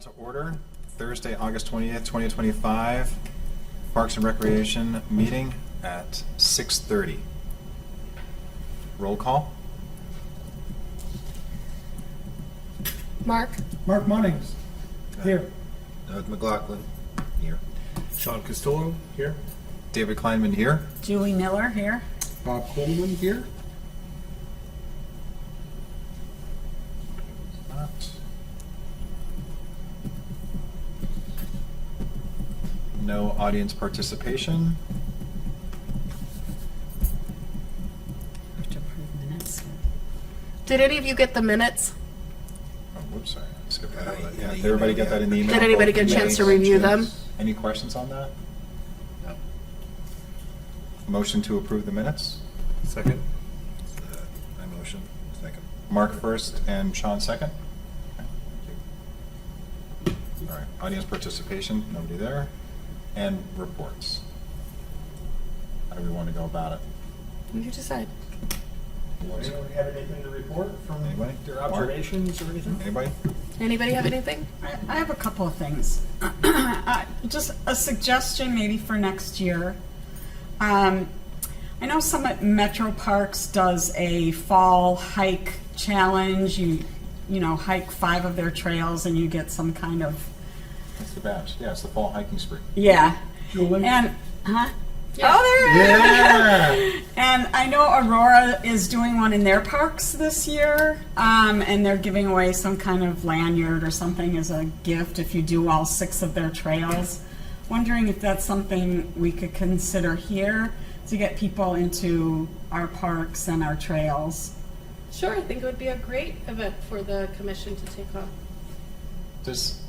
to order. Thursday, August 20th, 2025, Parks and Recreation meeting at 6:30. Roll call. Mark? Mark Munnings, here. Doug McLaughlin, here. Sean Castillo here. David Kleinman here. Julie Miller here. Bob Coleman, here. Not. No audience participation. Have to approve minutes. Did any of you get the minutes? Oh, whoops, sorry. I skipped that. Yeah, did everybody get that in the email? Did anybody get a chance to review them? Any questions on that? No. Motion to approve the minutes? Second. My motion, second. Mark first and Sean second? Okay, thank you. All right, audience participation, nobody there. And reports. How do we want to go about it? You decide. Anybody have anything to report from Anybody? their Mark? observations or anything? Anybody? Anybody have anything? I have a couple of things. Just a suggestion maybe for next year. I know Summit Metro Parks does a fall hike challenge. You know, hike 5 of their trails and you get some kind of, That's the badge. Yeah, it's the fall hiking spree. yeah. Julie? And, huh? Yeah. Oh, there it is. Yeah! And I know Aurora is doing one in their parks this year, and they're giving away some kind of lanyard or something as a gift if you do all 6 of their trails. Wondering if that's something we could consider here to get people into our parks and our trails. Sure, I think it would be a great event for the commission to take on. Does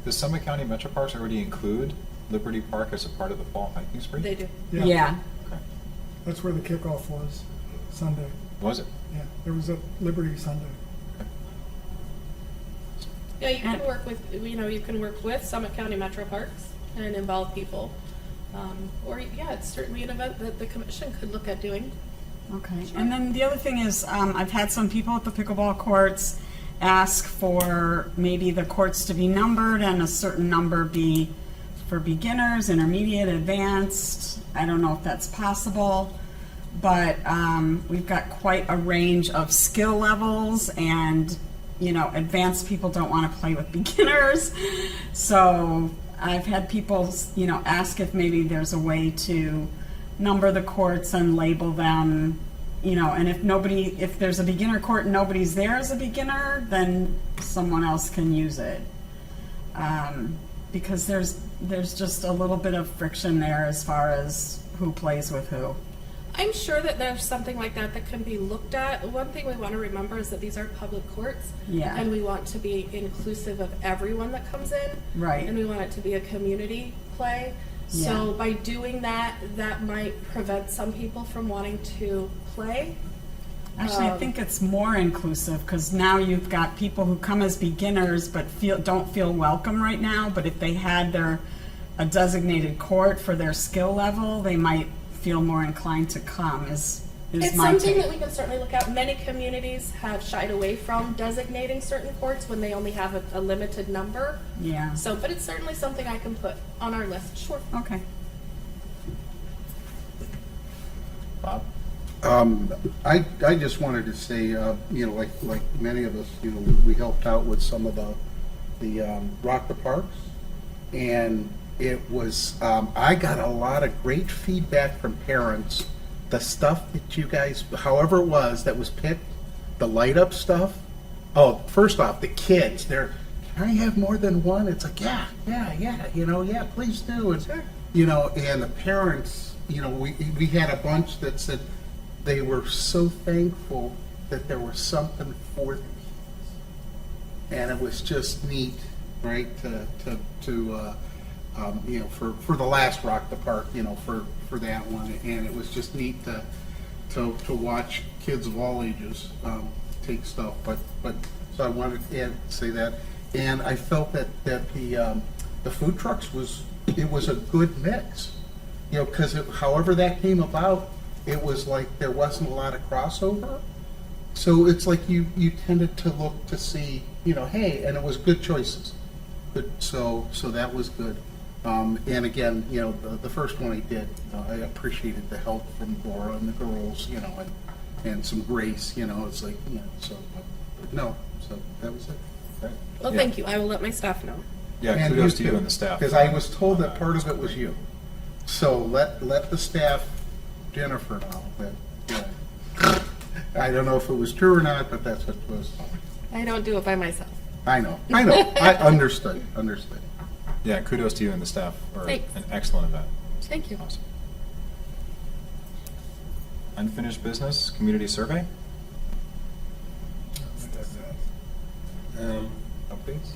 Summit County Metro Parks already include Liberty Park as a part of the fall hiking spree? They do. Yeah. Okay. That's where the kickoff was, Sunday. Was it? Yeah, there was a Liberty Sunday. Yeah, you can work with, you can work with Summit County Metro Parks and involve people. Or, yeah, it's certainly an event that the commission could look at doing. Okay. And then the other thing is, I've had some people at the pickleball courts ask for maybe the courts to be numbered and a certain number be for beginners, intermediate, advanced. I don't know if that's possible, but we've got quite a range of skill levels, and advanced people don't want to play with beginners. So I've had people, ask if maybe there's a way to number the courts and label them, and if there's a beginner court and nobody's there as a beginner, then someone else can use it. Because there's just a little bit of friction there as far as who plays with who. I'm sure that there's something like that that can be looked at. One thing we want to remember is that these are public courts. Yeah. And we want to be inclusive of everyone that comes in. Right. And we want it to be a community play. So Yeah. by doing that, that might prevent some people from wanting to play. Actually, I think it's more inclusive because now you've got people who come as beginners but don't feel welcome right now. But if they had a designated court for their skill level, they might feel more inclined to come. Is It's my something take. that we can certainly look at. Many communities have shied away from designating certain courts when they only have a limited number. Yeah. So, but it's certainly something I can put on our list. Sure. Okay. Bob? I just wanted to say, like many of us, we helped out with some of the Rock the Parks, and it was, I got a lot of great feedback from parents. The stuff that you guys, however it was, that was picked, the light up stuff. Oh, first off, the kids, can I have more than one? It's like, yeah, please do. And, Sure. And the parents, we had a bunch that said they were so thankful that there was something for them. And it was just neat, right, for the last Rock the Park, for that one. And it was just neat to watch kids of all ages take stuff. But so I wanted to say that. And I felt that the food trucks was a good mix, because however that came about, it was like there wasn't a lot of crossover. So it's like you tended to look to see, hey, and it was good choices. Good, so that was good. And again, you know, the first one I did, I appreciated the help from Laura and the girls, you know, and some grace, you know, it's like, you know, so, but no, so that was it. Great. Well, Yeah. thank you. I will let my staff know. Yeah, And kudos to you too, and the staff. because I was told that part of it was you. So let the staff, Jennifer, know that, yeah. I don't know if it was true or not, but that's what was, I don't do it by myself. I know, I understood. Yeah, kudos to you and the staff for Thanks. an excellent event. Thank you. Awesome. Unfinished business, community survey? Updates?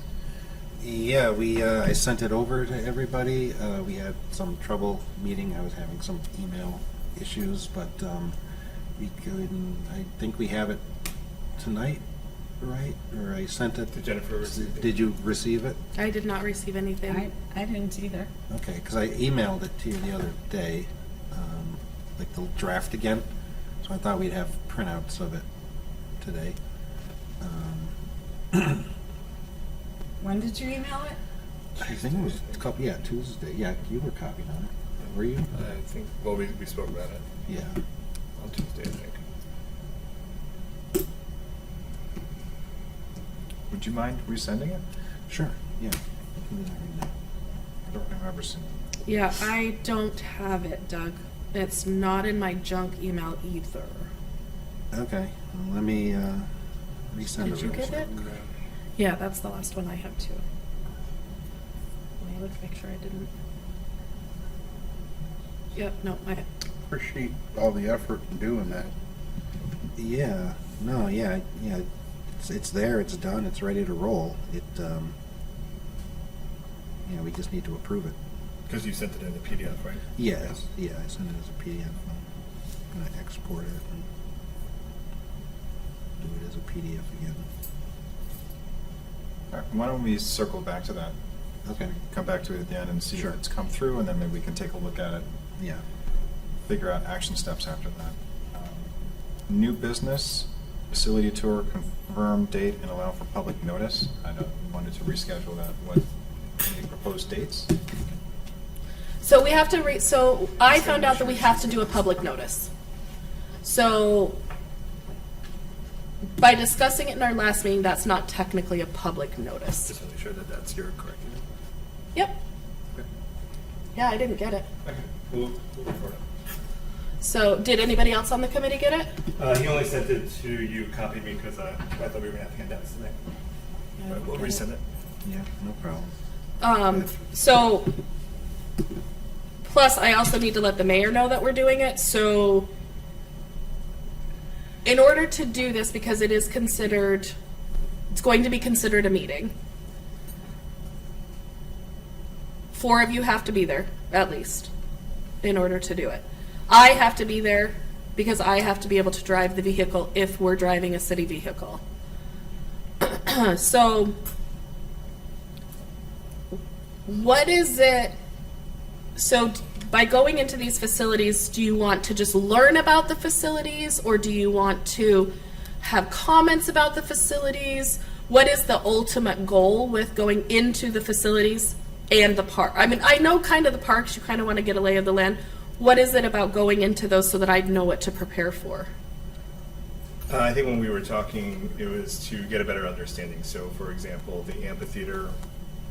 Yeah, I sent it over to everybody. We had some trouble meeting. I was having some email issues, but I think we have it tonight, right? Or I sent it. Did Jennifer receive it? Did you receive it? I did not receive anything. I didn't either. Okay, because I emailed it to you the other day, like the draft again. So I thought we'd have printouts of it today. When did you email it? I think it was a couple, yeah, Tuesday. Yeah, you were copied on it. Were you? I think, well, we spoke about it Yeah. on Tuesday, I think. Would you mind resending it? Sure, yeah. I can do that right now. I don't remember seeing it. Yeah, I don't have it, Doug. It's not in my junk email either. Okay, well, let me resend it. Did you real get quick. it? Yeah, that's the last one I have too. Let me look, make sure I didn't. Yep, no, I. Appreciate all the effort in doing that. Yeah, no, yeah. It's there, it's done, it's ready to roll. We just need to approve it. Because you sent it in the PDF, right? Yes, yeah, I sent it as a PDF. I'm gonna export it and do it as a PDF again. All right, why don't we circle back to that? Okay. Come back to it at the end and see Sure. if it's come through, and then maybe we can take a look at it, Yeah. figure out action steps after that. New business, facility tour, confirm date and allow for public notice. I know we wanted to reschedule that. What, any proposed dates? So we have to so I found out that we have to do a public notice. So by discussing it in our last meeting, that's not technically a public notice. Just to make sure that that's your correct email. Yep. Okay. Yeah, I didn't get it. Okay, we'll look for it. So did anybody else on the committee get it? He only sent it to you, copied me, because I thought we were going to have to hand out today. But we'll resend it. Yeah, no problem. So, plus I also need to let the mayor know that we're doing it, so in order to do this, because it is considered, it's going to be considered a meeting. 4 of you have to be there, at least, in order to do it. I have to be there because I have to be able to drive the vehicle if we're driving a city vehicle. So, what is it? So, by going into these facilities, do you want to just learn about the facilities, or do you want to have comments about the facilities? What is the ultimate goal with going into the facilities and the park? I mean, I know kind of the parks, you kind of want to get a lay of the land. What is it about going into those so that I know what to prepare for? I think when we were talking, it was to get a better understanding. So, for example, the amphitheater,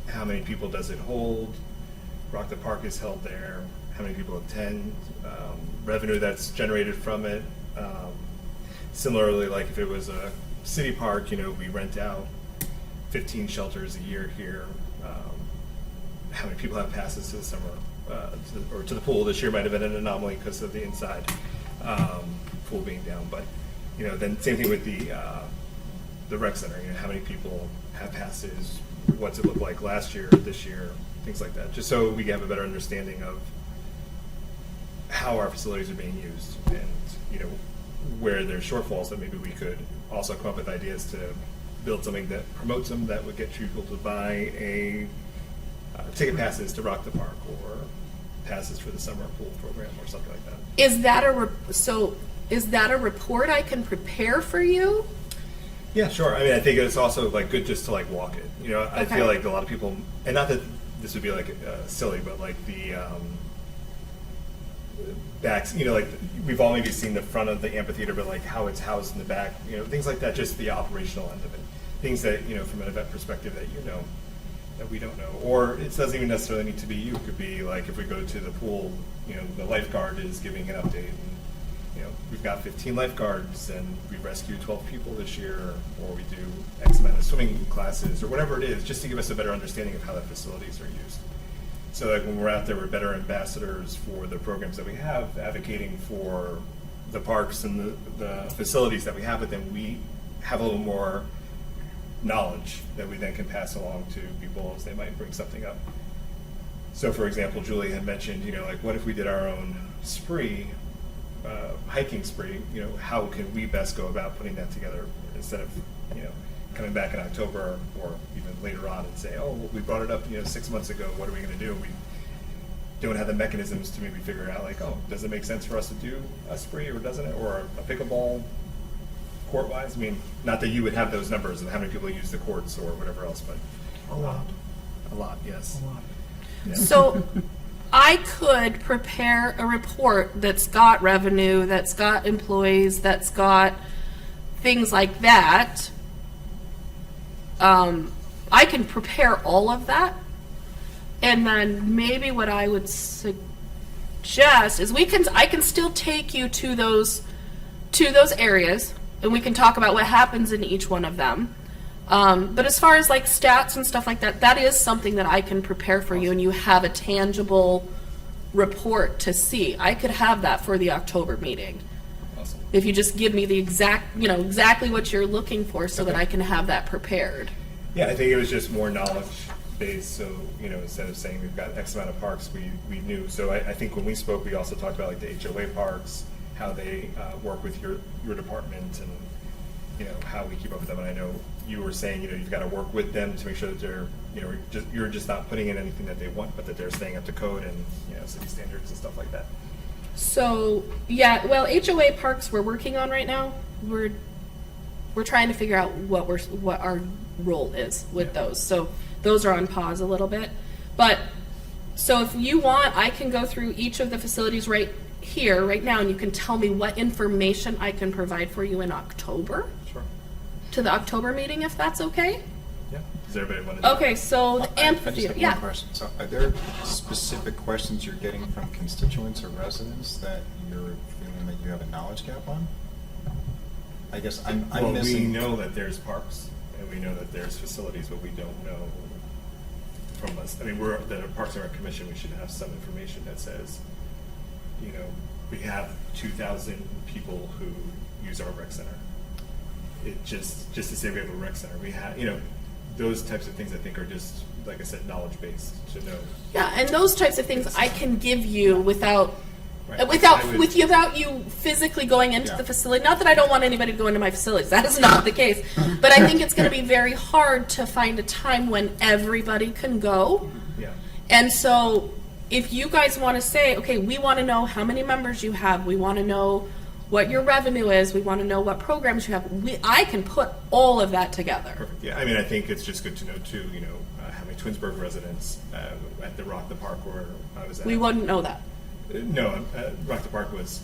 how many people does it hold? Rock the Park is held there. How many people attend? Revenue that's generated from it. Similarly, like if it was a city park, we rent out 15 shelters a year here. How many people have passes to the summer or to the pool? This year might have been an anomaly because of the inside pool being down. But then same thing with the rec center. How many people have passes? What's it look like last year, this year, things like that. Just so we have a better understanding of how our facilities are being used, and where there's shortfalls that maybe we could also come up with ideas to build something that promotes them, that would get people to buy a ticket passes to Rock the Park or passes for the summer pool program or something like that. Is that a report I can prepare for you? Yeah, sure. I mean, I think it's also like good just to like walk it. You know, I Okay. feel like a lot of people, and not that this would be like silly, but like the backs. You know, like we've all maybe seen the front of the amphitheater, but like how it's housed in the back. You know, things like that. Just the operational end of it. Things that from an event perspective that that we don't know, or it doesn't even necessarily need to be you. It could be like if we go to the pool, the lifeguard is giving an update, and we've got 15 lifeguards, and we rescued 12 people this year, or we do X amount of swimming classes, or whatever it is, just to give us a better understanding of how the facilities are used. So like when we're out there, we're better ambassadors for the programs that we have, advocating for the parks and the facilities that we have, but then we have a little more knowledge that we then can pass along to people as they might bring something up. So for example, Julie had mentioned, like what if we did our own spree, hiking spree, how can we best go about putting that together instead of, coming back in October or even later on and say, oh, well, we brought it up, 6 months ago, what are we going to do? We don't have the mechanisms to maybe figure out like, oh, does it make sense for us to do a spree or doesn't it? Or a pickleball court-wise? I mean, not that you would have those numbers of how many people use the courts or whatever else, but A lot. a lot, yes. A lot. Yeah. So I could prepare a report that's got revenue, that's got employees, that's got things like that. I can prepare all of that. And then maybe what I would suggest is I can still take you to those areas, and we can talk about what happens in each one of them. But as far as like stats and stuff like that, that is something that I can prepare for you, and you have a tangible report to see. I could have that for the October meeting. Awesome. If you just give me the exactly what you're looking for so that Okay. I can have that prepared. Yeah, I think it was just more knowledge based. So, instead of saying we've got X amount of parks, we knew. So I think when we spoke, we also talked about like the HOA parks, how they work with your department, and how we keep up with them. And I know you were saying you've got to work with them to make sure that they're you're just not putting in anything that they want, but that they're staying up to code and city standards and stuff like that. So yeah, well, HOA parks we're working on right now. We're trying to figure out what our role is with those. So those are on pause a little bit. But so if you want, I can go through each of the facilities right here, right now, and you can tell me what information I can provide for you in October, Sure. to the October meeting, if that's okay. Yeah. Does everybody want to? Okay, so the I just amphitheater, have yeah. one question. So are there specific questions you're getting from constituents or residents that you're feeling that you have a knowledge gap on? I guess I'm Well, we missing. know that there's parks and we know that there's facilities, but we don't know from us. I mean, we're the Parks and Rec Commission. We should have some information that says, we have 2,000 people who use our rec center. It just to say we have a rec center, we have those types of things. I think are just like I said, knowledge based to know. Yeah, and those types of things I can give you without Right. I would- without you physically going into Yeah. the facility. Not that I don't want anybody to go into my facilities. That is not the case. But I think it's going to be very hard to find a time when everybody can go. Yeah. And so if you guys want to say, okay, we want to know how many members you have, we want to know what your revenue is, we want to know what programs you have, I can put all of that together. Perfect. Yeah, I mean, I think it's just good to know too. How many Twinsburg residents at the Rock the Park where I was at. We wouldn't know that. No, Rock the Park was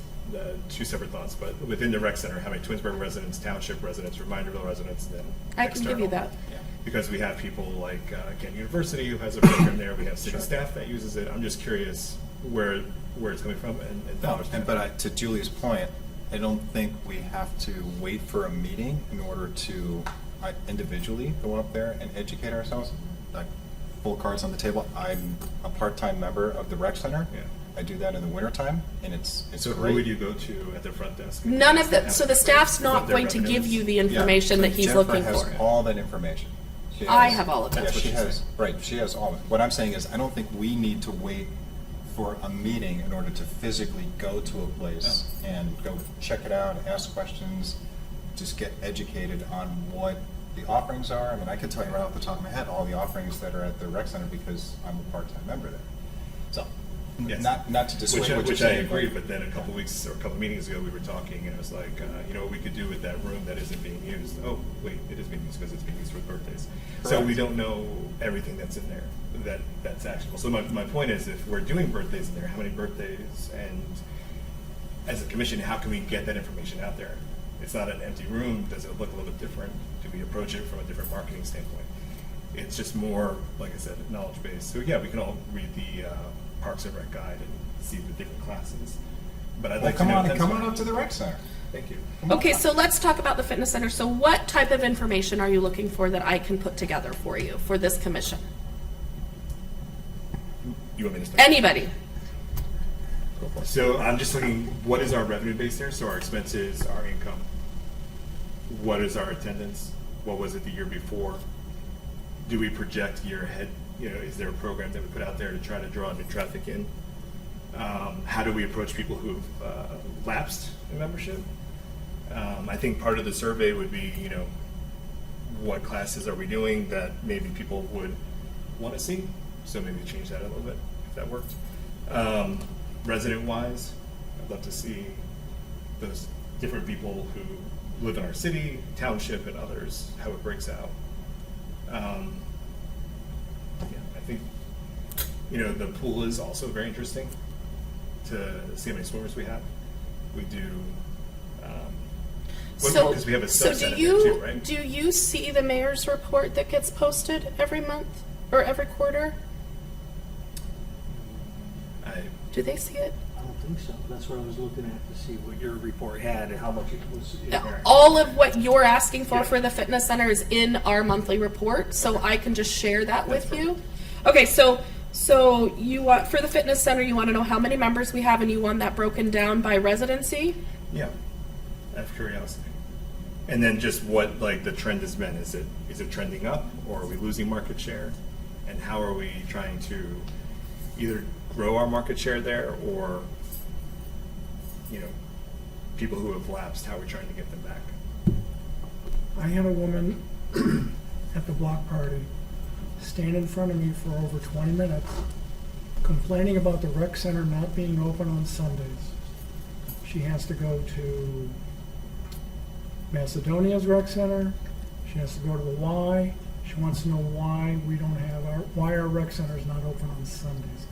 two separate thoughts, but within the rec center, how many Twinsburg residents, township residents, Reminderville residents, and then I can give you external. that. Because we have people like Kent University who has a program there. We have city staff that uses it. I'm just curious where it's coming from and No, dollars. to Julie's point, I don't think we have to wait for a meeting in order to individually go up there and educate ourselves. Like, full cards on the table. I'm a part-time member of the rec center. Yeah. I do that in the wintertime, and it's So great. who would you go to at the front desk? None of the, so the staff's not What their going to revenue give is? you the Yeah, information so that he's Jennifer looking has for. all that information. She I has- have all of that. Yeah, That's what she she's has, saying. right, she has all of it. What I'm saying is, I don't think we need to wait for a meeting in order to physically go to a place and go check it out, ask questions, just get educated on what the offerings are. I mean, I could tell you right off the top of my head all the offerings that are at the rec center because I'm a part-time member there. So, Yes. Not to dissuade what you're Which I saying. agree, but then a couple weeks or a couple meetings ago, we were talking, and it was like, you know, what we could do with that room that isn't being used. Oh, wait, it is being used because it's being used for birthdays. So Correct. we don't know everything that's in there that's actionable. So my point is, if we're doing birthdays in there, how many birthdays, and as a commission, how can we get that information out there? It's not an empty room. Does it look a little bit different? Do we approach it from a different marketing standpoint? It's just more, like I said, knowledge based. So yeah, we can all read the Parks and Rec guide and see the different classes. But I'd Well, like come to know. on, if that's come on fine. up to the rec center. Thank you. Okay, so let's talk about the fitness center. So what type of information are you looking for that I can put together for you, for this commission? You want me to start? Anybody? So I'm just looking, what is our revenue base there? So our expenses, our income. What is our attendance? What was it the year before? Do we project year ahead? You know, is there a program that we put out there to try to draw new traffic in? How do we approach people who've lapsed in membership? I think part of the survey would be, you know, what classes are we doing that maybe people would want to see? So maybe change that a little bit, if that worked. Resident-wise, I'd love to see those different people who live in our city, township, and others, how it breaks out. Yeah, I think, you know, the pool is also very interesting to see how many swimmers we have. We do, because we have a So subset do of it too, you, right? do you see the mayor's report that gets posted every month or every quarter? Do they see it? I don't think so. That's what I was looking at to see what your report had and how much it was in there. All of what you're asking for Yeah. for the fitness center is in our monthly report, so I can just share that That's with you. Okay, so you want, for the fitness center, you want to know how many members we have, and you want that broken down by residency? Yeah, out of curiosity. And then just what, like, the trend has been. Is it trending up, or are we losing market share? And how are we trying to either grow our market share there, or, you know, people who have lapsed, how are we trying to get them back? I had a woman at the block party stand in front of me for over 20 minutes complaining about the rec center not being open on Sundays. She has to go to Macedonia's rec center. She has to go to the Y. She wants to know why why our rec center is not open on Sundays.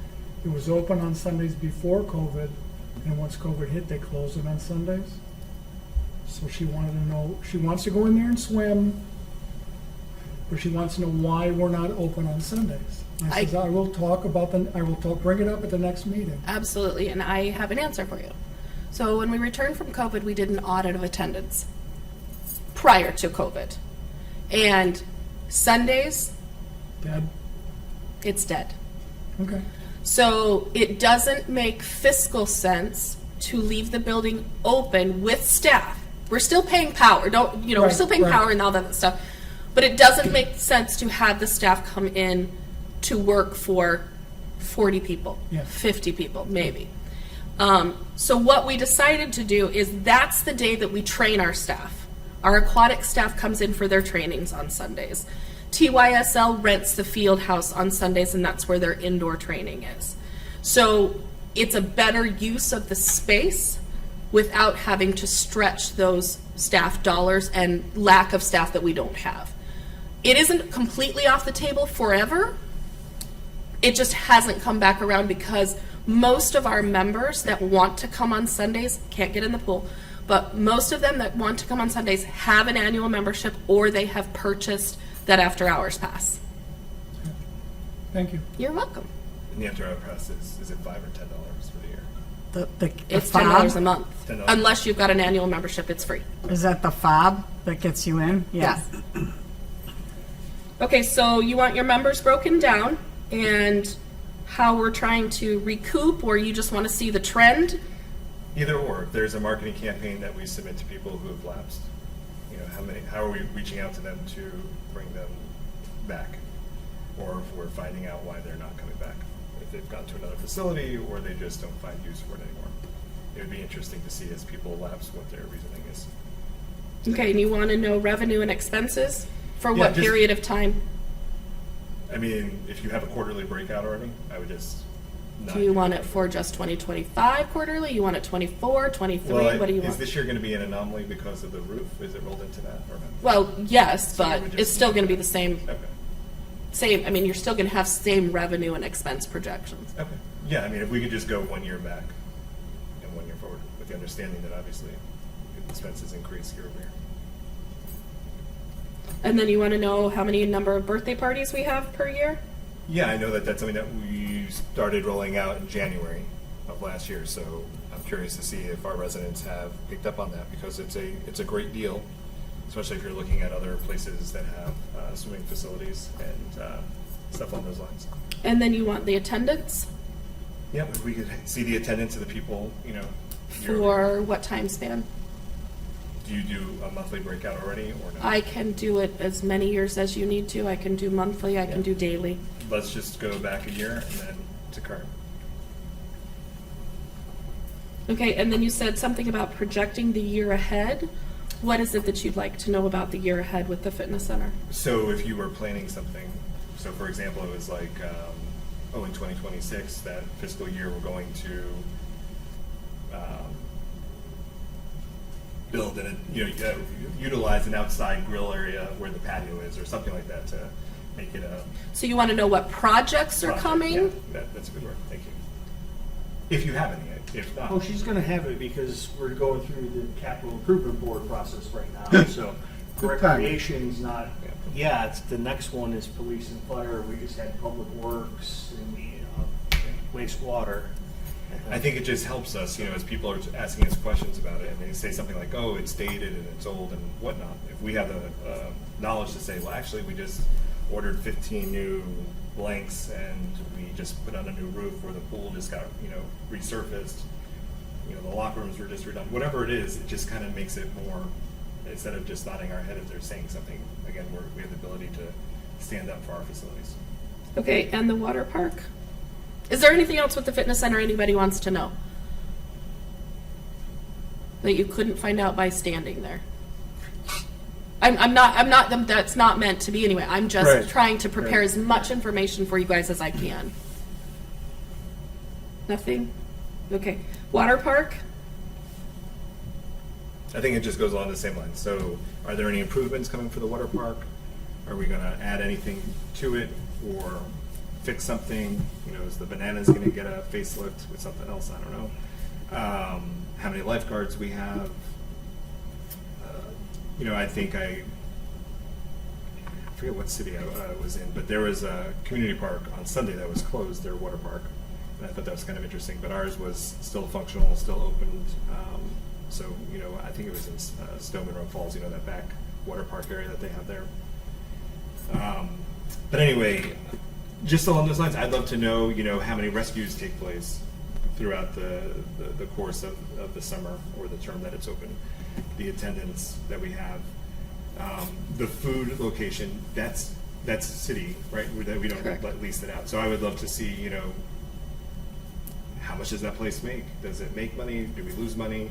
It was open on Sundays before COVID, and once COVID hit, they closed it on Sundays. So she wanted to know, she wants to go in there and swim, but she wants to know why we're not open on Sundays. And I says, I will bring it up at the next meeting. Absolutely, and I have an answer for you. So when we returned from COVID, we did an audit of attendance prior to COVID. And Sundays, Dad? it's dead. Okay. So it doesn't make fiscal sense to leave the building open with staff. We're still paying power, we're Right, still paying right. power and all that stuff. But it doesn't make sense to have the staff come in to work for 40 people, Yeah. 50 people, maybe. So what we decided to do is that's the day that we train our staff. Our aquatic staff comes in for their trainings on Sundays. TYSL rents the field house on Sundays, and that's where their indoor training is. So it's a better use of the space without having to stretch those staff dollars and lack of staff that we don't have. It isn't completely off the table forever. It just hasn't come back around because most of our members that want to come on Sundays can't get in the pool, but most of them that want to come on Sundays have an annual membership or they have purchased that after hours pass. Thank you. You're welcome. And the after-hour pass is it $5 or $10 for the year? The It's fob? $10 a month. $10. Unless you've got an annual membership, it's free. Is that the fob that gets you in? Yeah. Yes. Okay, so you want your members broken down and how we're trying to recoup, or you just want to see the trend? Either or. If there's a marketing campaign that we submit to people who have lapsed, you know, how are we reaching out to them to bring them back? Or if we're finding out why they're not coming back. If they've gone to another facility or they just don't find use for it anymore. It would be interesting to see as people lapse what their reasoning is. Okay, and you want to know revenue and expenses? For Yeah, what just- period of time? I mean, if you have a quarterly breakout already, I would just Do you want it for just 2025 quarterly? You want it 24, 23? Well, What do you is want? this year going to be an anomaly because of the roof? Is it rolled into that or not? Well, yes, So but we would it's just- still going to be the same. Okay. I mean, you're still going to have same revenue and expense projections. Okay. Yeah, I mean, if we could just go 1 year back and 1 year forward, with the understanding that obviously expenses increase year over year. And then you want to know how many number of birthday parties we have per year? Yeah, I know that that's something that we started rolling out in January of last year, so I'm curious to see if our residents have picked up on that, because it's a great deal, especially if you're looking at other places that have swimming facilities and stuff on those lines. And then you want the attendance Yep, if we could see the attendance of the people, year over year. for what time span? Do you do a monthly breakout already, or no? I can do it as many years as you need to. I can do monthly, I can do daily. Let's just go back a year and then to current. Okay, and then you said something about projecting the year ahead. What is it that you'd like to know about the year ahead with the fitness center? So if you were planning something, so for example, it was like, in 2026, that fiscal year, we're going to build and utilize an outside grill area where the patio is, or something like that, to make it a So you want to know what projects are project. coming? Yeah, that's a good word. Thank you. If you have any, if not, Oh, she's gonna have it because we're going through the capital improvement board process right now, so Good timing. recreation's not, yeah, it's, the next one is police and fire, we just had public works and wastewater. I think it just helps us, as people are asking us questions about it, and they say something like, "Oh, it's dated and it's old and whatnot." If we have the knowledge to say, "Well, actually, we just ordered 15 new blanks and we just put on a new roof, or the pool just got resurfaced, the locker rooms were just redone," whatever it is, it just kind of makes it more, instead of just nodding our head if they're saying something. Again, we have the ability to stand up for our facilities. Okay, and the water park? Is there anything else with the fitness center anybody wants to know? That you couldn't find out by standing there? I'm not, that's not meant to be anyway. I'm just Right. trying to prepare Right. as much information for you guys as I can. Nothing? Okay. Water park? I think it just goes along the same lines. So are there any improvements coming for the water park? Are we going to add anything to it or fix something? Is the Bananas going to get a facelift with something else? I don't know. How many lifeguards we have? I think I forget what city I was in, but there was a community park on Sunday that was closed, their water park. And I thought that was kind of interesting, but ours was still functional, still opened. So, I think it was in Stone Monroe Falls, that back water park area that they have there. But anyway, just along those lines, I'd love to know, how many rescues take place throughout the course of the summer or the term that it's open, the attendance that we have, the food location, that's city, right? That we don't Correct. lease it out. So I would love to see, how much does that place make? Does it make money? Do we lose money?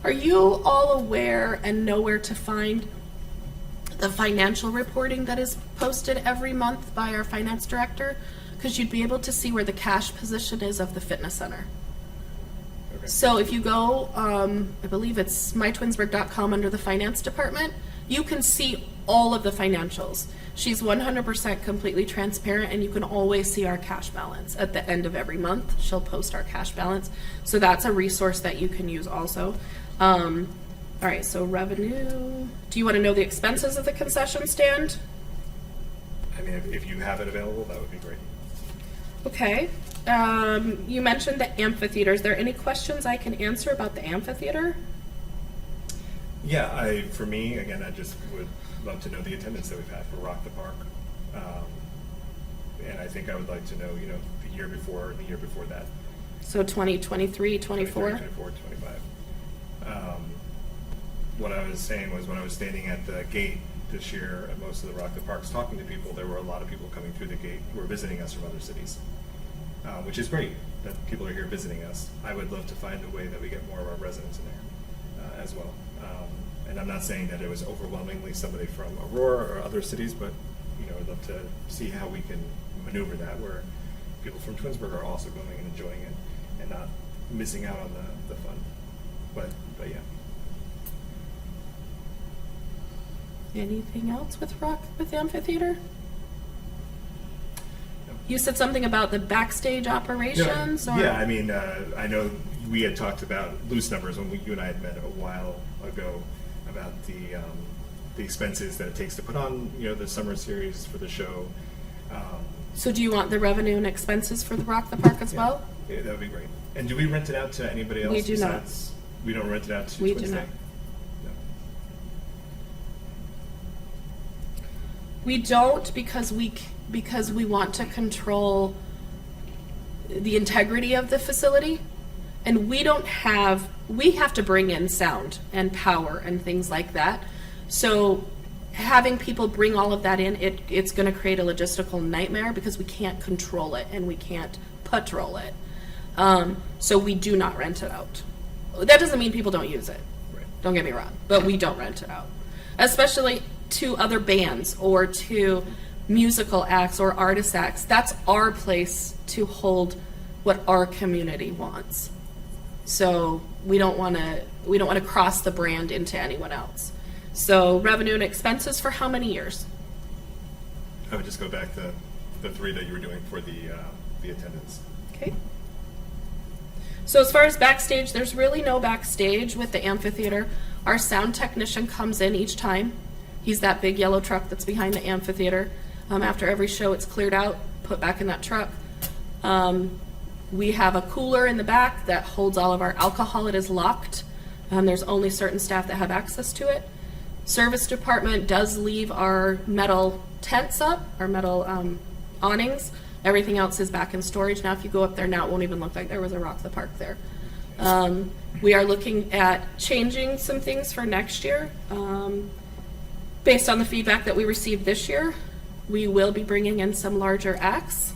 Are you all aware and know where to find the financial reporting that is posted every month by our finance director? Because you'd be able to see where the cash position is of the fitness center. Okay. So if you go, I believe it's mytwinsburg.com under the finance department, you can see all of the financials. She's 100% completely transparent, and you can always see our cash balance. At the end of every month, she'll post our cash balance. So that's a resource that you can use also. All right, so revenue. Do you want to know the expenses of the concession stand? I mean, if you have it available, that would be great. Okay. You mentioned the amphitheater. Is there any questions I can answer about the amphitheater? Yeah, for me, again, I just would love to know the attendance that we've had for Rock the Park. And I think I would like to know, the year before and the year before that. So 2023, 24? 24, 25. What I was saying was when I was standing at the gate this year at most of the Rock the Parks talking to people, there were a lot of people coming through the gate who were visiting us from other cities, which is great that people are here visiting us. I would love to find a way that we get more of our residents in there as well. And I'm not saying that it was overwhelmingly somebody from Aurora or other cities, but love to see how we can maneuver that, where people from Twinsburg are also going and enjoying it and not missing out on the fun. But yeah. Anything else with the amphitheater? You said something about the backstage operations, or? Yeah, I mean, I know we had talked about loose numbers when you and I had met a while ago about the expenses that it takes to put on, the summer series for the show. So do you want the revenue and expenses for the Rock the Park as well? Yeah, that would be great. And do we rent it out to anybody else? We do not. besides, We don't rent it out to We Twin do not. Stay? No. We don't because we want to control the integrity of the facility, and we have to bring in sound and power and things like that. So having people bring all of that in, it's going to create a logistical nightmare because we can't control it and we can't patrol it. So we do not rent it out. That doesn't mean people don't use it. Right. Don't get me wrong, but we don't rent it out, especially to other bands or to musical acts or artist acts. That's our place to hold what our community wants. So we don't want to cross the brand into anyone else. So revenue and expenses for how many years? I would just go back to the 3 that you were doing for the attendance. Okay. So as far as backstage, there's really no backstage with the amphitheater. Our sound technician comes in each time. He's that big yellow truck that's behind the amphitheater. After every show, it's cleared out, put back in that truck. We have a cooler in the back that holds all of our alcohol. It is locked. There's only certain staff that have access to it. Service department does leave our metal tents up, our metal awnings. Everything else is back in storage. Now, if you go up there now, it won't even look like there was a Rock the Park there. We are looking at changing some things for next year. Based on the feedback that we received this year, we will be bringing in some larger acts.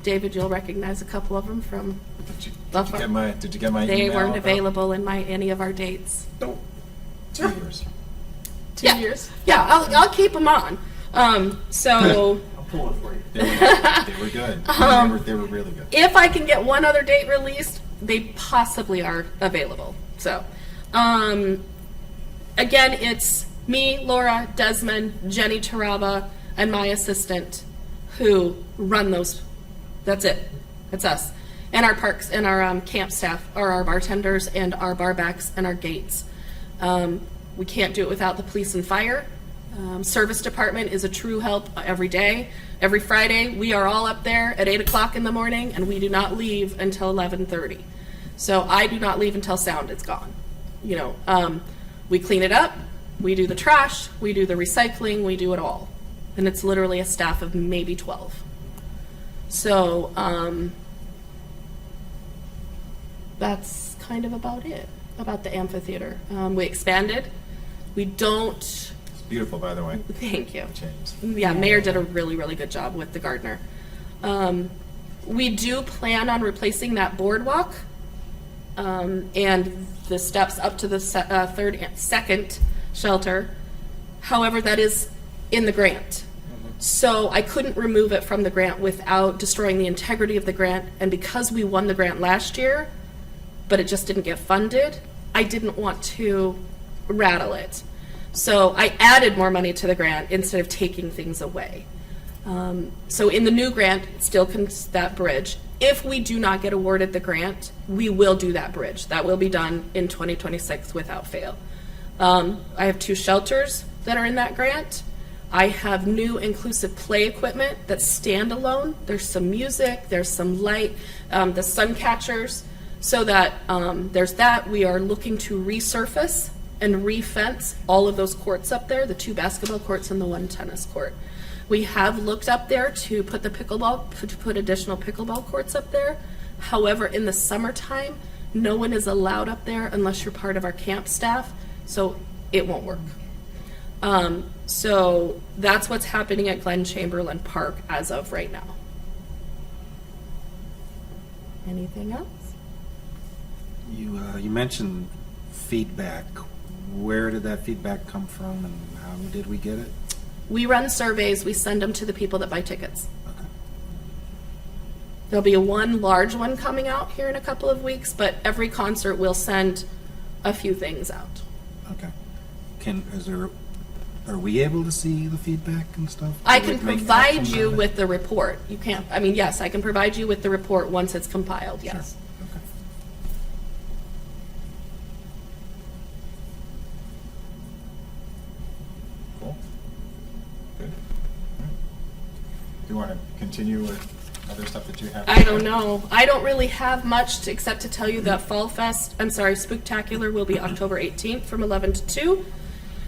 David, you'll recognize a couple of them from Did you Love get my They email weren't about available in any of our dates. 2 years? 2 years? Yeah, I'll keep them on. So I'll pull it for you. They were good. They were really good. if I can get one other date released, they possibly are available. So, again, it's me, Laura, Desmond, Jenny Taraba, and my assistant who run those. That's it. That's us. And our parks and our camp staff are our bartenders and our barbacks and our gates. We can't do it without the police and fire. Service department is a true help every day. Every Friday, we are all up there at 8 o'clock in the morning, and we do not leave until 11:30. So I do not leave until sound is gone. We clean it up, we do the trash, we do the recycling, we do it all. And it's literally a staff of maybe 12. So that's kind of about it, about the amphitheater. We expanded. We don't... It's beautiful, by the way. Thank you. James. Yeah, Mayor did a really, really good job with the gardener. We do plan on replacing that boardwalk and the steps up to the second shelter. However, that is in the grant. So I couldn't remove it from the grant without destroying the integrity of the grant. And because we won the grant last year, but it just didn't get funded, I didn't want to rattle it. So I added more money to the grant instead of taking things away. So in the new grant, it still comes that bridge. If we do not get awarded the grant, we will do that bridge. That will be done in 2026 without fail. I have 2 shelters that are in that grant. I have new inclusive play equipment that's standalone. There's some music, there's some light, the sun catchers, so that there's that. We are looking to resurface and re-fence all of those courts up there, the 2 basketball courts and the 1 tennis court. We have looked up there to put put additional pickleball courts up there. However, in the summertime, no one is allowed up there unless you're part of our camp staff, so it won't work. So that's what's happening at Glen Chamberlain Park as of right now. Anything else? You mentioned feedback. Where did that feedback come from, and how did we get it? We run surveys, we send them to the people that buy tickets. Okay. There'll be one large one coming out here in a couple of weeks, but every concert will send a few things out. Okay. Are we able to see the feedback and stuff? I To, can like, make provide actions you on it? with the report. You can't, I mean, yes, I can provide you with the report once it's compiled, yes. Okay. Cool. Good. All right. Do you want to continue with other stuff that you have? I don't know. I don't really have much except to tell you that Spooktacular will be October 18th from 11 to 2.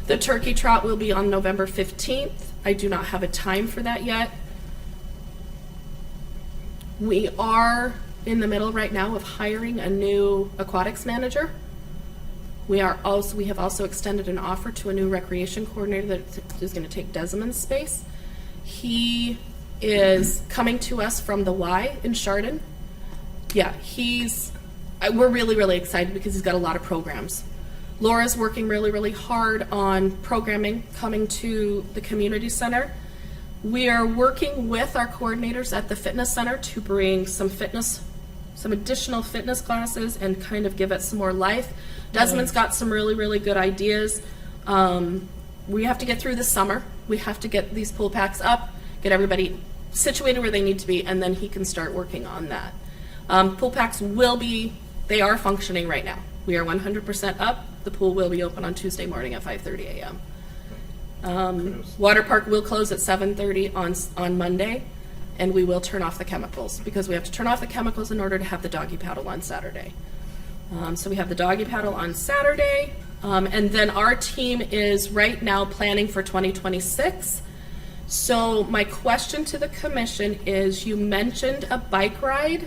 The Turkey Trot will be on November 15th. I do not have a time for that yet. We are in the middle right now of hiring a new aquatics manager. We have also extended an offer to a new recreation coordinator that is going to take Desmond's space. He is coming to us from the Y in Chardon. Yeah, we're really, really excited because he's got a lot of programs. Laura's working really, really hard on programming coming to the community center. We are working with our coordinators at the fitness center to bring some additional fitness classes and kind of give it some more life. Desmond's got some really, really good ideas. We have to get through the summer. We have to get these pool packs up, get everybody situated where they need to be, and then he can start working on that. Pool packs they are functioning right now. We are 100% up. The pool will be open on Tuesday morning at 5:30 a.m. Water park will close at 7:30 on Monday, and we will turn off the chemicals because we have to turn off the chemicals in order to have the doggy paddle on Saturday. So we have the doggy paddle on Saturday, and then our team is right now planning for 2026. So my question to the commission is, you mentioned a bike ride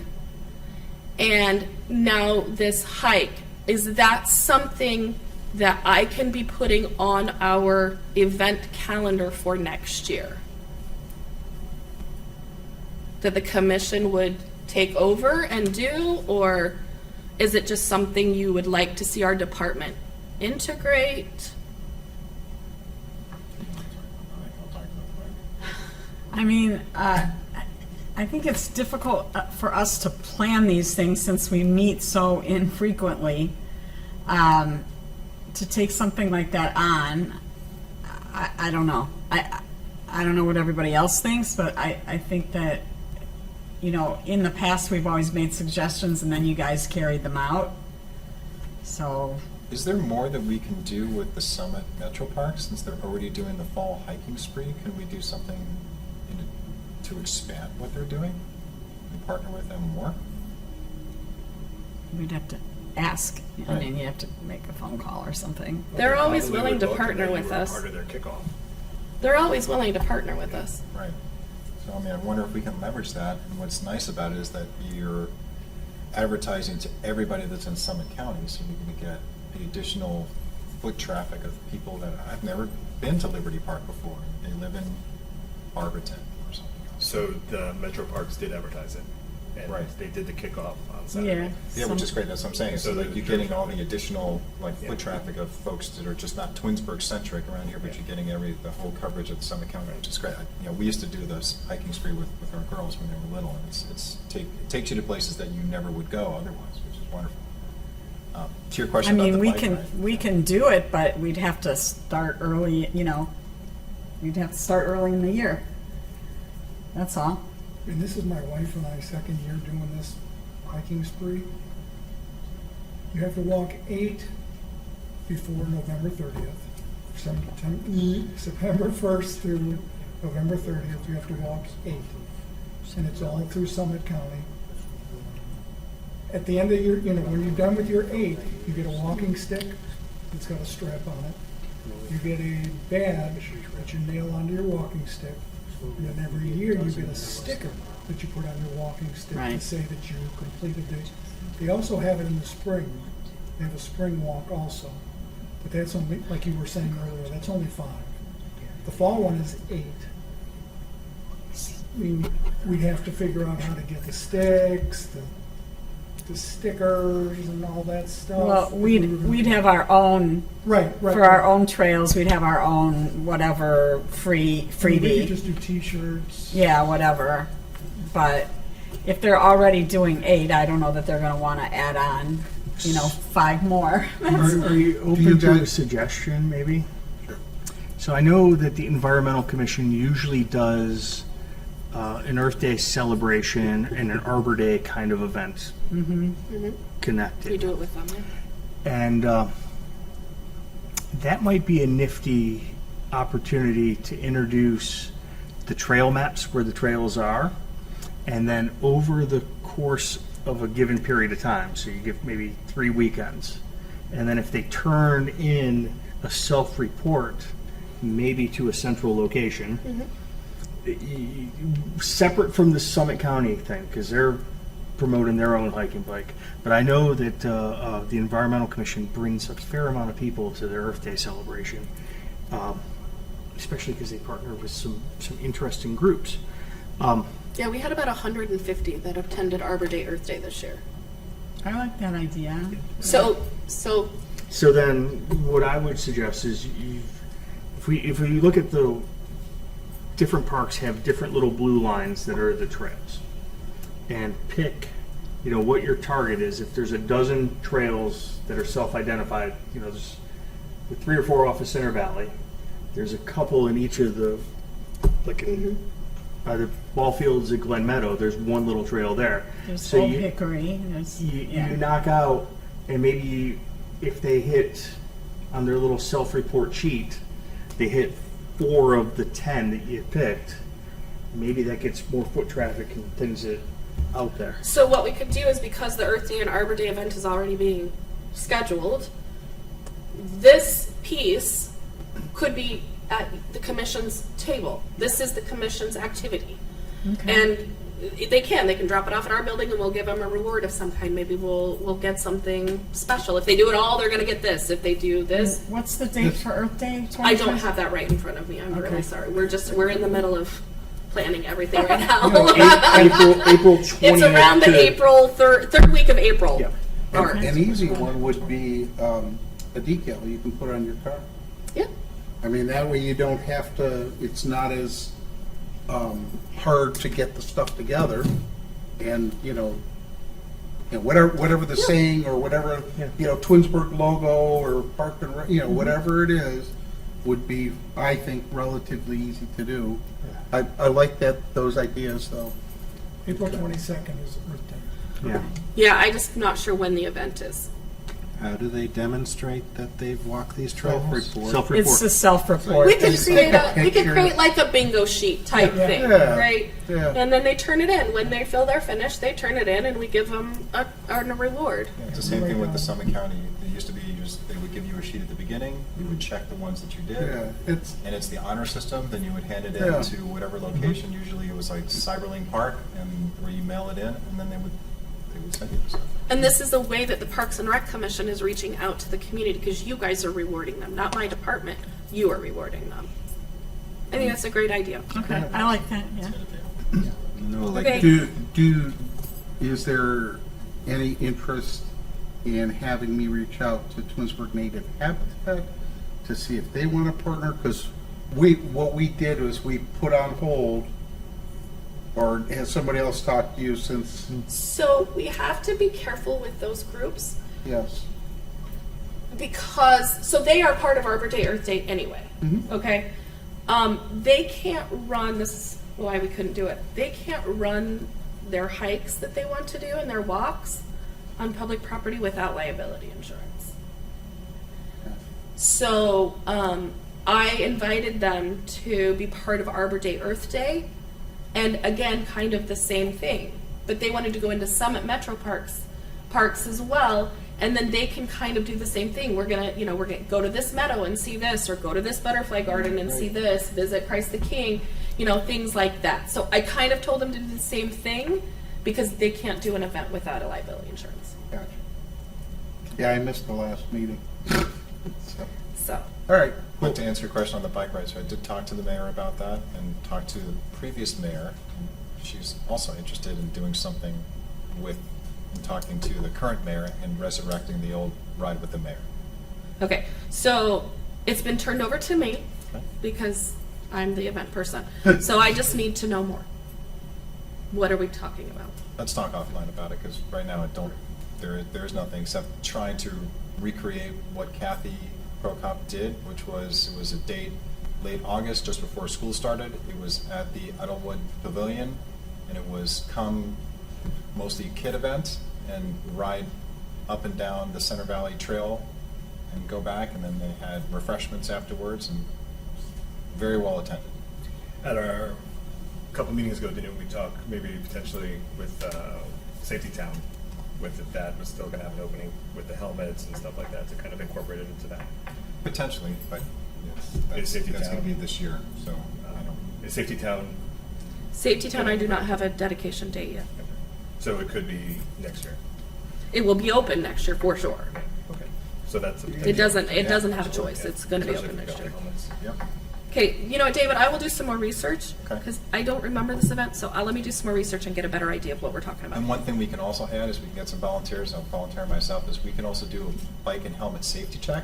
and now this hike. Is that something that I can be putting on our event calendar for next year? That the commission would take over and do, or is it just something you would like to see our department integrate? I mean, I think it's difficult for us to plan these things since we meet so infrequently. To take something like that on, I don't know. I don't know what everybody else thinks, but I think that, in the past we've always made suggestions and then you guys carried them out. So. Is there more that we can do with the Summit Metro Park since they're already doing the fall hiking spree? Can we do something to expand what they're doing and partner with them more? We'd have to ask. I Right. mean, you have to make a phone call or something. They're always Probably willing would to welcome partner that you with were us. Part of their kickoff. They're always willing to partner with us. Right. So, I mean, I wonder if we can leverage that. And what's nice about it is that you're advertising to everybody that's in Summit County, so you can get the additional foot traffic of people that I've never been to Liberty Park before. They live in Barberton or something else. So the Metro Parks did advertise it, and Right. they did the kickoff on Saturday. Yeah, which is great. That's what I'm saying. So So like the you're getting church all the traffic. additional like Yeah. foot traffic of folks that are just not Twinsburg centric around here, but Yeah. you're getting the whole coverage of Summit County, which is great. We used to do this hiking spree with our girls when they were little, and it takes you to places that you never would go otherwise, which is wonderful. To your I question about mean, the we bike can ride. we can do it, but we'd have to start early. We'd have to start early in the year. That's all. And this is my wife and I second year doing this hiking spree. You have to walk 8 before November 30th. September 1st through November 30th, you have to walk 8. And it's all through Summit County. At the end of your, when you're done with your 8, you get a walking stick that's got a strap on it. You get a badge that you nail onto your walking stick. And then every year you get a sticker that you put on your walking stick to Right. say that you completed it. They also have it in the spring. They have a spring walk also. But that's only, like you were saying earlier, that's only 5. The fall one is 8. I mean, we'd have to figure out how to get the sticks, the the stickers and all that stuff. Well, we'd have our own, Right, right. for our own trails, we'd have our own whatever We could freebie. just do T-shirts. Yeah, whatever. But if they're already doing 8, I don't know that they're gonna wanna add on, 5 more. Are you you open to a guys- suggestion, maybe? Sure. So I know that the Environmental Commission usually does an Earth Day celebration and an Arbor Day kind of event connected. We do it with them. Yeah. And that might be a nifty opportunity to introduce the trail maps where the trails are, and then over the course of a given period of time, so you give maybe 3 weekends, and then if they turn in a self-report, maybe to a central location, separate from the Summit County thing, because they're promoting their own hike and bike. But I know that the Environmental Commission brings a fair amount of people to their Earth Day celebration, especially because they partner with some interesting groups. Yeah, we had about 150 that attended Arbor Day, Earth Day this year. I like that idea. So So then, what I would suggest is, if we look at the different parks have different little blue lines that are the trails, and pick, what your target is. If there's a dozen trails that are self-identified, there's 3 or 4 off of Center Valley. There's a couple in each of the, like in either ball fields or Glen Meadow. There's one little trail there. There's So Old you- Hickory, there's, you knock out, and maybe if they hit on their little self-report sheet, they hit 4 of the 10 that you picked, maybe that gets more foot traffic and things out there. So what we could do is, because the Earth Day and Arbor Day event is already being scheduled, this piece could be at the commission's table. This is the commission's activity. And they can drop it off at our building and we'll give them a reward of some kind. Maybe we'll get something special. If they do it all, they're going to get this. If they do this, what's the date for Earth Day? I don't 25th? have that right in front of me. I'm Okay. really sorry. We're in the middle of planning everything right now. April 20th. It's around the to- April third week of April. Yeah. Or- An easy one would be a decal you can put on your car. Yeah. I mean, that way you don't have to, it's not as hard to get the stuff together. And, whatever the saying or whatever, Twinsburg logo or Park and, whatever it is, would be, I think, relatively easy to do. I like those ideas, though. April 22nd is Earth Day. Yeah. Yeah, I'm just not sure when the event is. How do they demonstrate that they've walked these trails? Self-report. Self-report. It's a self-report. We could Just create take a we could picture. create like a bingo sheet type Yeah. thing, Yeah. right? Yeah. And then they turn it in. When they feel they're finished, they turn it in, and we give them a reward. Yeah, it's the same thing with the Summit County. It used to be they would give you a sheet at the beginning, you would check the ones that you did. Yeah, it's, And it's the honor system, then you would hand it in Yeah. to whatever location, usually it was like Cyberlink Park, and where you mail it in, and then they would send you the stuff. And this is a way that the Parks and Rec Commission is reaching out to the community, because you guys are rewarding them, not my department. You are rewarding them. I think that's a great idea. Okay, I like that, yeah. No, like Okay. is there any interest in having me reach out to Twinsburg Native Habitat to see if they want to partner? Because what we did was we put on hold, or has somebody else talked to you since? So we have to be careful with those groups, Yes. because they are part of Arbor Day, Earth Day anyway. Okay, they can't run this. Is why we couldn't do it. They can't run their hikes that they want to do and their walks on public property without liability insurance. So I invited them to be part of Arbor Day, Earth Day, and again, kind of the same thing. But they wanted to go into Summit Metro parks as well, and then they can kind of do the same thing. We're gonna go to this meadow and see this, or go to this butterfly garden and see this, visit Christ the King, things like that. So I kind of told them to do the same thing, because they can't do an event without a liability insurance. Gotcha. Yeah, I missed the last meeting. So, All right. But to answer your question on the bike ride, so I did talk to the mayor about that, and talked to the previous mayor. And she's also interested in doing something with and talking to the current mayor and resurrecting the old Ride with the Mayor. Okay, so it's been turned over to me Okay. because I'm the event person. So I just need to know more. What are we talking about? Let's talk offline about it, because right now there's nothing except trying to recreate what Kathy Prokop did, which was, it was a date late August, just before school started. It was at the Idlewood Pavilion, and it was come mostly kid event and ride up and down the Center Valley Trail and go back, and then they had refreshments afterwards, and very well attended. At our couple meetings ago, didn't we talk maybe potentially with Safety Town, with if that was still going to have an opening with the helmets and stuff like that to kind of incorporate it into that? Potentially, but yes, Is that's Safety going to Town- be this year, so I don't. Is Safety Town, Safety Town, I do not have a dedication date yet. so it could be next year? It will be open next year for sure. Okay, so that's. It doesn't have a choice. It's going to be Especially open if we've next got year. the helmets. Yep. Okay, you know what, David, I will do some more research Okay. because I don't remember this event, so let me do some more research and get a better idea of what we're talking And about. one thing we can also add is we can get some volunteers, I'll volunteer myself, is we can also do a bike and helmet safety check,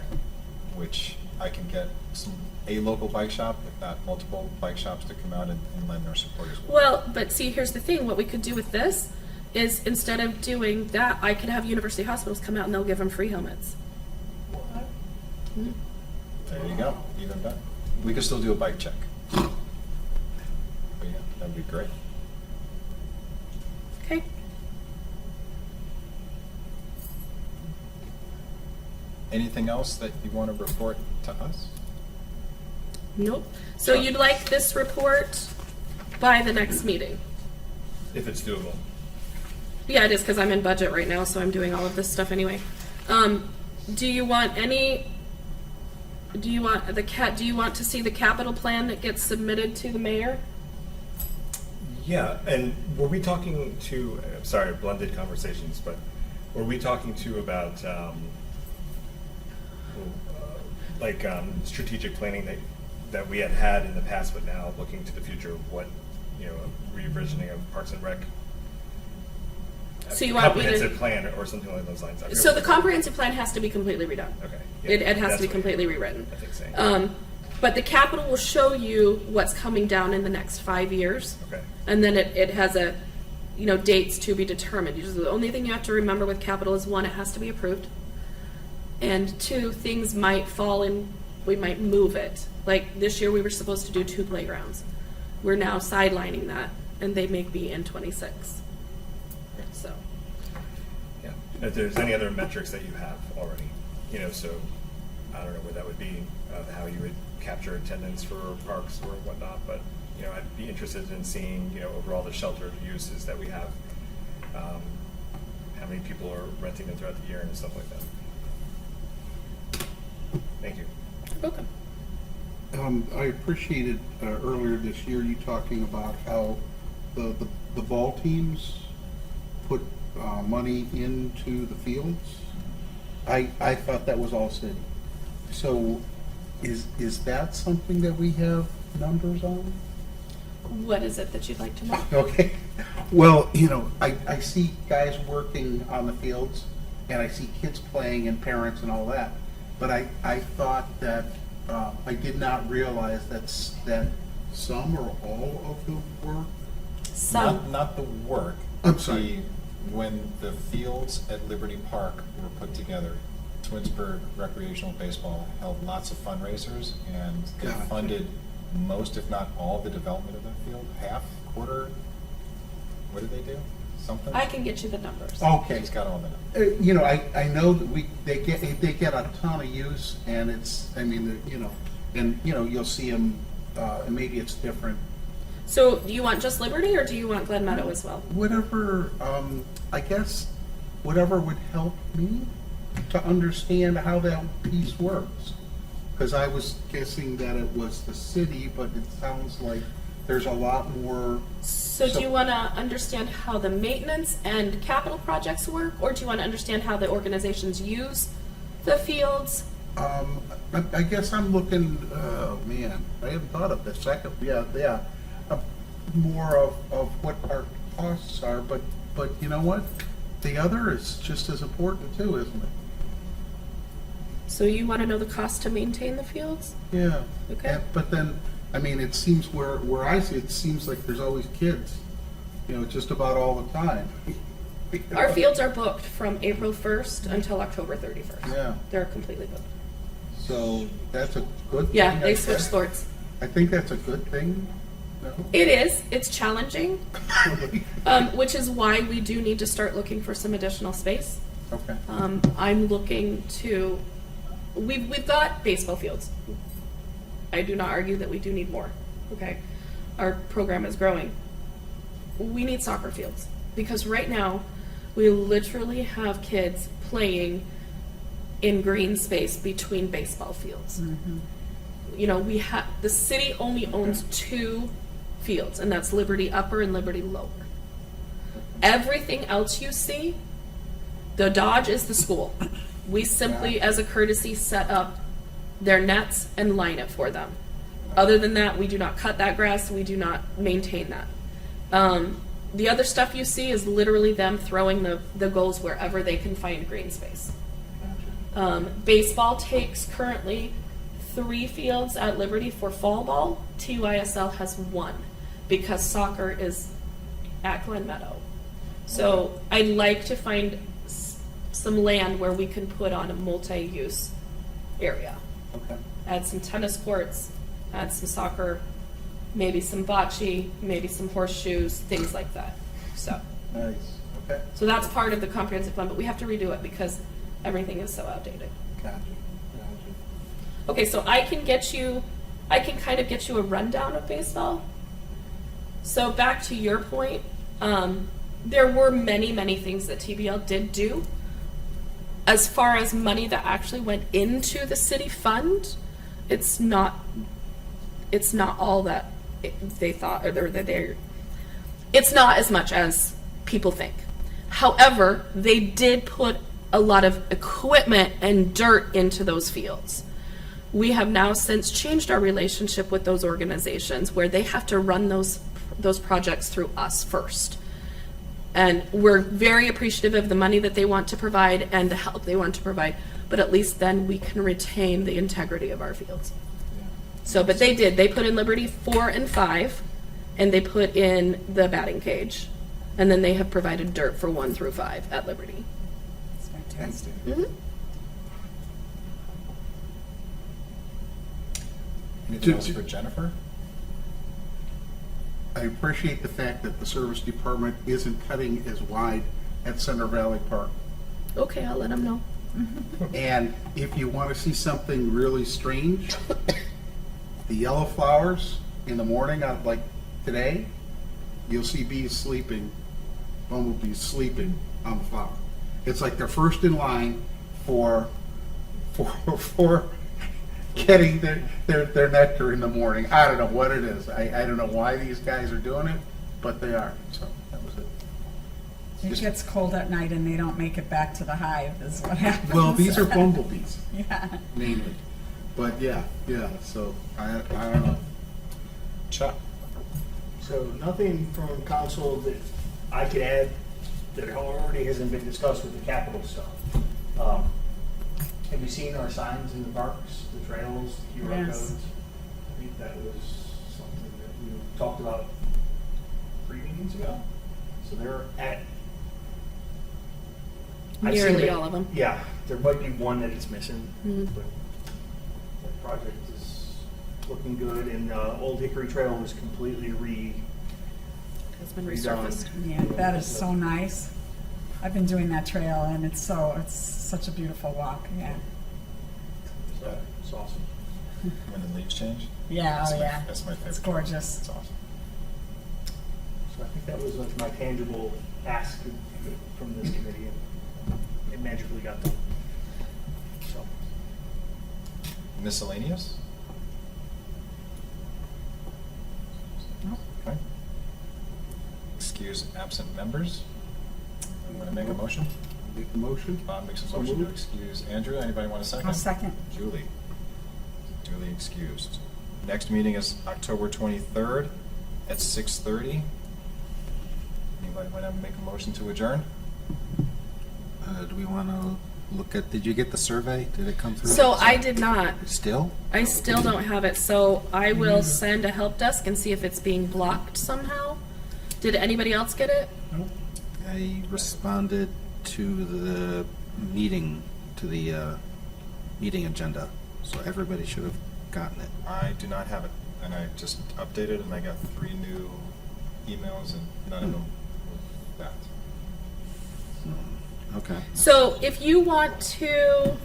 which I can get a local bike shop, if not multiple bike shops, to come out and lend their support as well. Well, but see, here's the thing. What we could do with this is instead of doing that, I could have university hospitals come out and they'll give them free helmets. There you go, even better. We could still do a bike check. But yeah, that'd be great. Okay? Anything else that you want to report to us? Nope. So Sure. you'd like this report by the next meeting? If it's doable. Yeah, it is because I'm in budget right now, so I'm doing all of this stuff anyway. Do you want any? Do you want Do you want to see the capital plan that gets submitted to the mayor? Yeah, and were we talking to, sorry, blended conversations, but were we talking to about, strategic planning that we had in the past, but now looking to the future, what, a re-envisioning of Parks and Rec? So you want me to- Comprehensive plan or something along those lines. I forget So what the it was. comprehensive plan has to be completely redone. Okay. It has that's to be what completely rewritten. I think saying. But the capital will show you what's coming down in the next 5 years. Okay. And then it has dates to be determined. Usually the only thing you have to remember with capital is one, it has to be approved. And two, things might fall in, we might move it. Like this year we were supposed to do 2 playgrounds. We're now sidelining that and they may be in 26. So, Yeah, if there's any other metrics that you have already, so I don't know what that would be, how you would capture attendance for parks or whatnot, but, I'd be interested in seeing, overall the shelter uses that we have, how many people are renting them throughout the year and stuff like that. Thank you. you're welcome. I appreciated earlier this year you talking about how the ball teams put money into the fields. I thought that was all city. So is that something that we have numbers on? What is it that you'd like to know? Okay. Well, I see guys working on the fields and I see kids playing and parents and all that. But I thought that, I did not realize that some or all of the work. Some. Not the work. I'm sorry. When the fields at Liberty Park were put together, Twinsburg Recreational Baseball held lots of fundraisers, and they Gotcha. funded most, if not all, the development of that field. Half, quarter. What did they do? Something. I can get you the numbers. Okay. She's got all the numbers. I know that they get a ton of use, and you'll see them, and maybe it's different. So do you want just Liberty or do you want Glen Meadow as well? Whatever, I guess, whatever would help me to understand how that piece works. Because I was guessing that it was the city, but it sounds like there's a lot more. So do you want to understand how the maintenance and capital projects work, or do you want to understand how the organizations use the fields? I guess I'm looking, oh man, I hadn't thought of the second, more of what our costs are, but you know what? the other is just as important too, isn't it? So you want to know the cost to maintain the fields? Yeah. Okay. But then, I mean, it seems where I see it, it seems like there's always kids, just about all the time. Our fields are booked from April 1st until October 31st. Yeah. They're completely booked. So that's a good thing. Yeah, they I switch guess. sports. I think that's a good thing. No? It is. It's challenging, which is why we do need to start looking for some additional space. Okay. I'm looking to. We've got baseball fields. I do not argue that we do need more. Okay, our program is growing. We need soccer fields because right now we literally have kids playing in green space between baseball fields. We have the city only owns 2 fields, and that's Liberty Upper and Liberty Lower. Everything else you see, the Dodge is the school. We simply, as a courtesy, set up their nets and line it for them. Other than that, we do not cut that grass. We do not maintain that. The other stuff you see is literally them throwing the goals wherever they can find green space. Baseball takes currently 3 fields at Liberty for fall ball. TYSL has 1 because soccer is at Glen Meadow. So I'd like to find some land where we can put on a multi-use area. Okay. Add some tennis courts, add some soccer, maybe some bocce, maybe some horseshoes, things like that. So Nice. Okay. that's part of the comprehensive plan, but we have to redo it because everything is so outdated. Gotcha. Okay, so I can kind of get you a rundown of baseball. So back to your point, there were many, many things that TBL did do. As far as money that actually went into the city fund, it's not all that they thought, or it's not as much as people think. However, they did put a lot of equipment and dirt into those fields. We have now since changed our relationship with those organizations where they have to run those projects through us first. And we're very appreciative of the money that they want to provide and the help they want to provide, but at least then we can retain the integrity of our fields. So, but they put in Liberty 4 and 5, and they put in the batting cage, and then they have provided dirt for 1 through 5 at Liberty. It's fantastic. Anything else for Jennifer? I appreciate the fact that the service department isn't cutting as wide at Center Valley Park. Okay, I'll let them know. And if you want to see something really strange, the yellow flowers in the morning, like today, you'll see bees sleeping, bumblebees sleeping on the flower. It's like they're first in line for getting their nectar in the morning. I don't know what it is. I don't know why these guys are doing it, but they are. So that was it. It gets cold at night and they don't make it back to the hive is what happens. Well, these are bumblebees Yeah. mainly. But yeah. So I don't know. Chuck? So nothing from council that I could add that already hasn't been discussed with the capital stuff. Have you seen our signs in the parks, the trails, the QR Yes. codes? I think that was something that we talked about 3 meetings ago. So they're at. I've seen Nearly it- all of them. Yeah, there might be one that is missing, Mhm. but the project is looking good, and Old Hickory Trail was completely It's been redone. resurfaced. Yeah, that is so nice. I've been doing that trail and it's such a beautiful walk. Yeah. So it's awesome. When the leaves change? Yeah, That's oh my- yeah. That's my favorite. It's gorgeous. It's awesome. So I think that was like my tangible ask from this committee, and it magically got done. So, Miscellaneous? Nope. Okay. Excuse absent members. I'm going to make a motion. Make the motion. Bob makes a So motion to moved. excuse Andrew. Anybody want a second? I'll second. Julie. Duly excused. Next meeting is October 23rd at 6:30. Anybody want to make a motion to adjourn? Do we want to look at, did you get the survey? Did it come through? So I did not. Still? I still don't have it, so I will send a help desk and see if it's being blocked somehow. Did anybody else get it? Nope. I responded to the meeting, meeting agenda, so everybody should have gotten it. I do not have it, and I just updated, and I got 3 new emails, and none of them with that. Okay. So if you want to,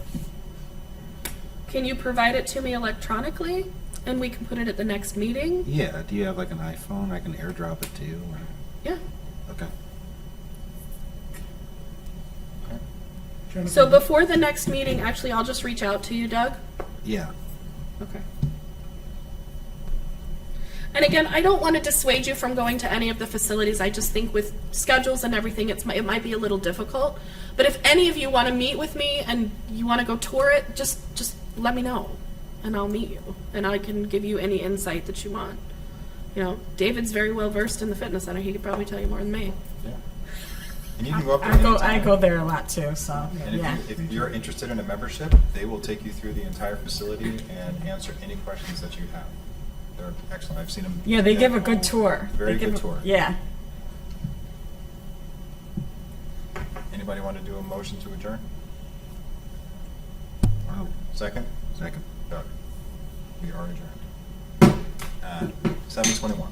can you provide it to me electronically? And we can put it at the next meeting? Yeah, do you have like an iPhone? I can airdrop it to you. Or... Yeah. Okay. Jennifer, So before the next meeting, actually, I'll just reach out to you, Doug. Yeah. Okay. And again, I don't want to dissuade you from going to any of the facilities. I just think with schedules and everything, it might be a little difficult. But if any of you want to meet with me and you want to go tour it, just let me know, and I'll meet you, and I can give you any insight that you want. You know, David's very well versed in the fitness center. He could probably tell you more than me. Yeah. And you can go up there I anytime. go there a lot too, so, And yeah. if you're interested in a membership, they will take you through the entire facility and answer any questions that you have. They're excellent. I've seen them. Yeah, they give a good tour. Very They give good a- tour. Yeah. Anybody want to do a motion to adjourn? Wow. Second? Second. Doug. We are adjourned. At 7:21.